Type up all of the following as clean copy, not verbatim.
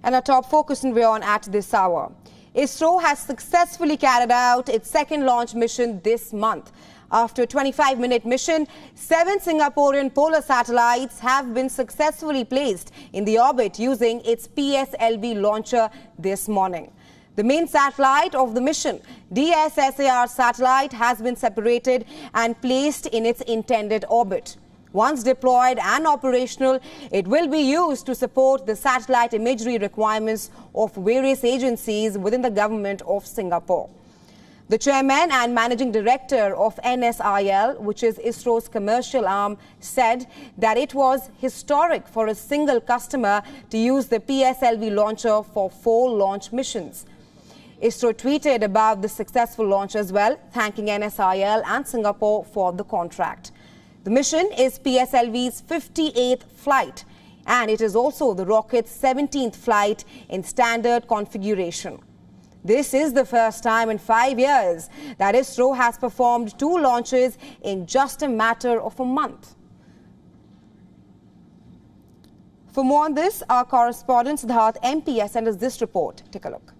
And our top focus and we're on at this hour. ISRO has successfully carried out its second launch mission this month. After a 25-minute mission, 7 Singaporean polar satellites have been successfully placed in the orbit using its Pslv launcher this morning. The main satellite of the mission, DSSAR satellite, has been separated and placed in its intended orbit. Once deployed and operational, it will be used to support the satellite imagery requirements of various agencies within the government of Singapore. The chairman and managing director of NSIL, which is ISRO's commercial arm, said that it was historic for a single customer to use the Pslv launcher for 4 launch missions. ISRO tweeted about the successful launch as well, thanking NSIL and Singapore for the contract. The mission is Pslv's 58th flight, and it is also the rocket's 17th flight in standard configuration. This is the first time in 5 years that ISRO has performed 2 launches in just a matter of a month. For more on this, our correspondent Siddharth MP has sent us this report. Take a look.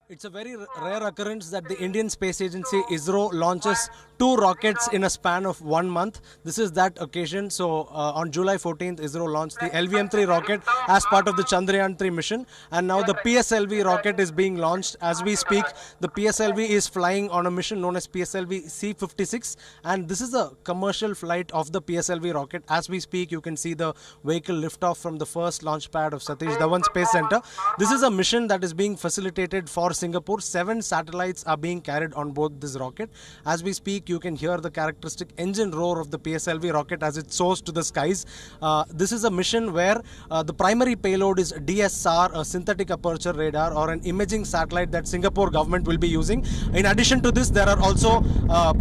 It's a very rare occurrence that the Indian Space Agency ISRO launches 2 rockets in a span of 1 month. This is that occasion. So on July 14th, ISRO launched the LVM-3 rocket as part of the Chandrayaan-3 mission. And now the Pslv rocket is being launched as we speak. The Pslv is flying on a mission known as Pslv C56. And this is a commercial flight of the Pslv rocket. As we speak, you can see the vehicle lift off from the first launch pad of Satish Dhawan Space Center. This is a mission that is being facilitated for Singapore. 7 satellites are being carried on board this rocket. As we speak, you can hear the characteristic engine roar of the Pslv rocket as it soars to the skies. This is a mission where the primary payload is DSR, a synthetic aperture radar, or an imaging satellite that Singapore government will be using. In addition to this, there are also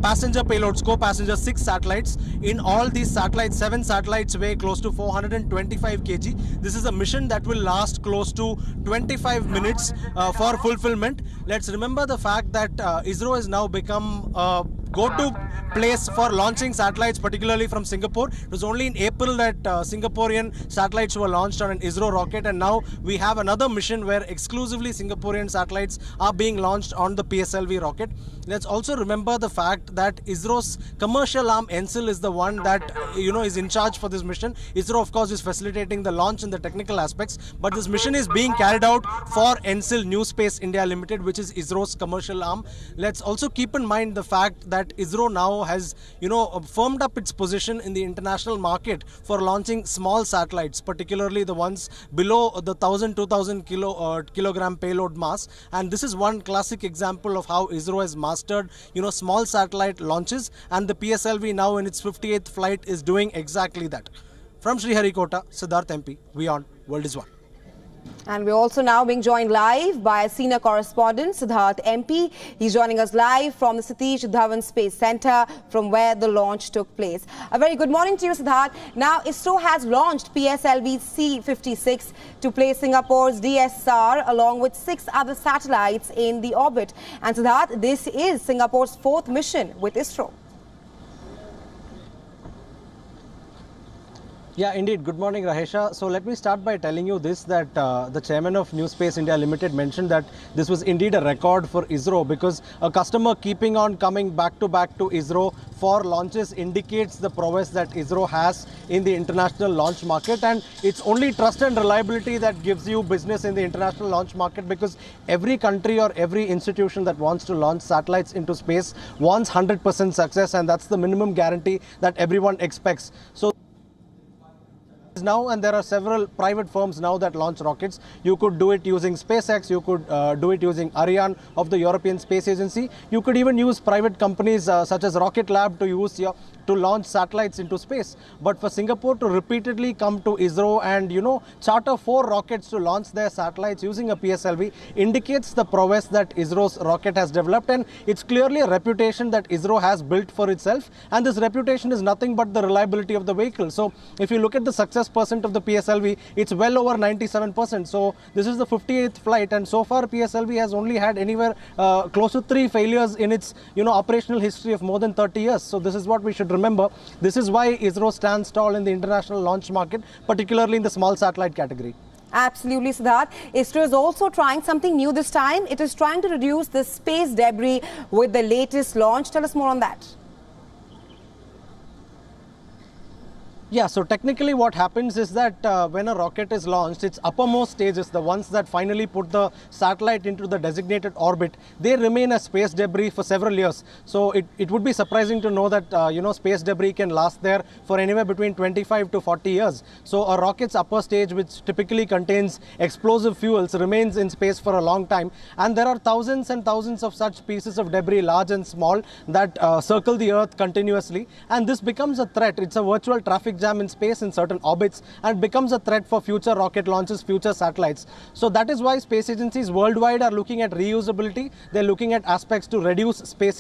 passenger payloads, co-passenger 6 satellites. In all these satellites, 7 satellites weigh close to 425 kg. This is a mission that will last close to 25 minutes for fulfillment. Let's remember the fact that ISRO has now become a go-to place for launching satellites, particularly from Singapore. It was only in April that Singaporean satellites were launched on an ISRO rocket, and now we have another mission where exclusively Singaporean satellites are being launched on the Pslv rocket. Let's also remember the fact that ISRO's commercial arm NSIL is the one that is in charge for this mission. ISRO, of course, is facilitating the launch and the technical aspects, but this mission is being carried out for NSIL New Space India Limited, which is ISRO's commercial arm. Let's also keep in mind the fact that ISRO now has firmed up its position in the international market for launching small satellites, particularly the ones below the 1,000-2,000 kilogram payload mass. And this is one classic example of how ISRO has mastered small satellite launches, and the Pslv now in its 58th flight is doing exactly that. From Sriharikota, Siddharth MP, we on World is One. And we're also now being joined live by a senior correspondent, Siddharth MP. He's joining us live from the Satish Dhawan Space Center, from where the launch took place. A very good morning to you, Siddharth. Now, ISRO has launched Pslv C56 to place Singapore's DSR along with 6 other satellites in the orbit. And Siddharth, this is Singapore's 4th mission with ISRO. Yeah, indeed. Good morning, Rahesha. So let me start by telling you this, that the chairman of New Space India Limited mentioned that this was indeed a record for ISRO, because a customer keeping on coming back to ISRO for launches indicates the prowess that ISRO has in the international launch market. And it's only trust and reliability that gives you business in the international launch market, because every country or every institution that wants to launch satellites into space wants 100% success, and that's the minimum guarantee that everyone expects. So now, and there are several private firms now that launch rockets. You could do it using SpaceX, you could do it using Ariane of the European Space Agency. You could even use private companies such as Rocket Lab to launch satellites into space. But for Singapore to repeatedly come to ISRO and charter 4 rockets to launch their satellites using a Pslv indicates the prowess that ISRO's rocket has developed, and it's clearly a reputation that ISRO has built for itself, and this reputation is nothing but the reliability of the vehicle. So if you look at the success percent of the Pslv, it's well over 97%. So this is the 58th flight, and so far Pslv has only had anywhere close to 3 failures in its operational history of more than 30 years. So this is what we should remember, this is why ISRO stands tall in the international launch market, particularly in the small satellite category. Absolutely, Siddharth. ISRO is also trying something new this time. It is trying to reduce the space debris with the latest launch. Tell us more on that. Yeah, so technically what happens is that when a rocket is launched, its uppermost stages, the ones that finally put the satellite into the designated orbit, they remain as space debris for several years. So it would be surprising to know that, space debris can last there for anywhere between 25 to 40 years. So a rocket's upper stage, which typically contains explosive fuels, remains in space for a long time. And there are thousands and thousands of such pieces of debris, large and small, that circle the Earth continuously. And this becomes a threat. It's a virtual traffic jam in space in certain orbits and becomes a threat for future rocket launches, future satellites. So that is why space agencies worldwide are looking at reusability. They're looking at aspects to reduce space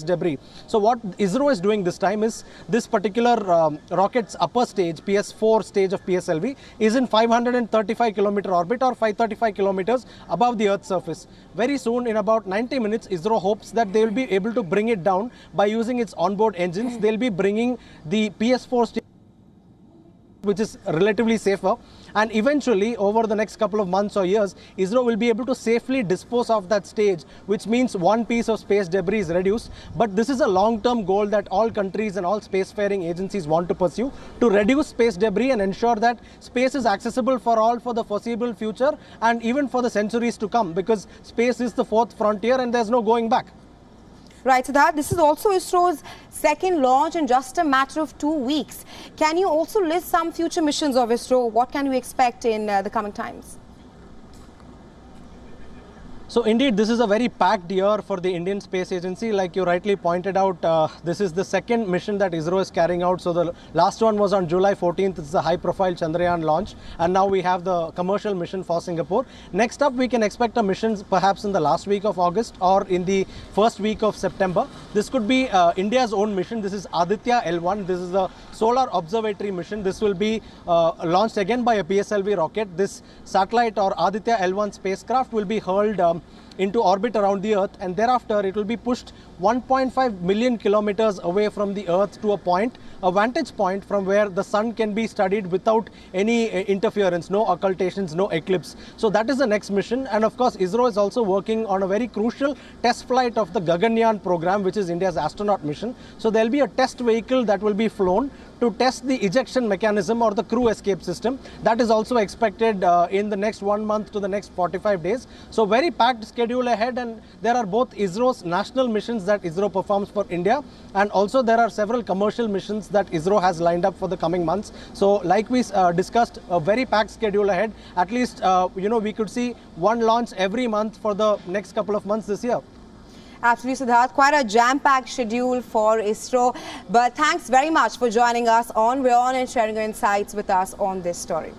debris. So what ISRO is doing this time is this particular rocket's upper stage, PS4 stage of Pslv, is in 535 kilometer orbit or 535 kilometers above the Earth's surface. Very soon, in about 90 minutes, ISRO hopes that they will be able to bring it down by using its onboard engines. They'll be bringing the PS4 stage, which is relatively safer, and eventually over the next couple of months or years, ISRO will be able to safely dispose of that stage, which means one piece of space debris is reduced. But this is a long-term goal that all countries and all spacefaring agencies want to pursue, to reduce space debris and ensure that space is accessible for all for the foreseeable future and even for the centuries to come, because space is the fourth frontier and there's no going back. Right, Siddharth, this is also ISRO's second launch in just a matter of 2 weeks. Can you also list some future missions of ISRO? What can we expect in the coming times? So indeed, this is a very packed year for the Indian Space Agency. Like you rightly pointed out, this is the second mission that ISRO is carrying out. So the last one was on July 14th. It's the high-profile Chandrayaan launch. And now we have the commercial mission for Singapore. Next up, we can expect a mission perhaps in the last week of August or in the first week of September. This could be India's own mission. This is Aditya L1. This is a solar observatory mission. This will be launched again by a PSLV rocket. This satellite or Aditya L1 spacecraft will be hurled into orbit around the Earth, and thereafter it will be pushed 1.5 million kilometers away from the Earth to a vantage point from where the sun can be studied without any interference, no occultations, no eclipse. So that is the next mission. And of course, ISRO is also working on a very crucial test flight of the Gaganyaan program, which is India's astronaut mission. So there will be a test vehicle that will be flown to test the ejection mechanism or the crew escape system. That is also expected in the next 1 month to the next 45 days. So very packed schedule ahead, and there are both ISRO's national missions that ISRO performs for India, and also there are several commercial missions that ISRO has lined up for the coming months. So like we discussed, a very packed schedule ahead. At least, we could see one launch every month for the next couple of months this year. Absolutely, Siddharth. Quite a jam-packed schedule for ISRO. But thanks very much for joining us on WION and sharing your insights with us on this story.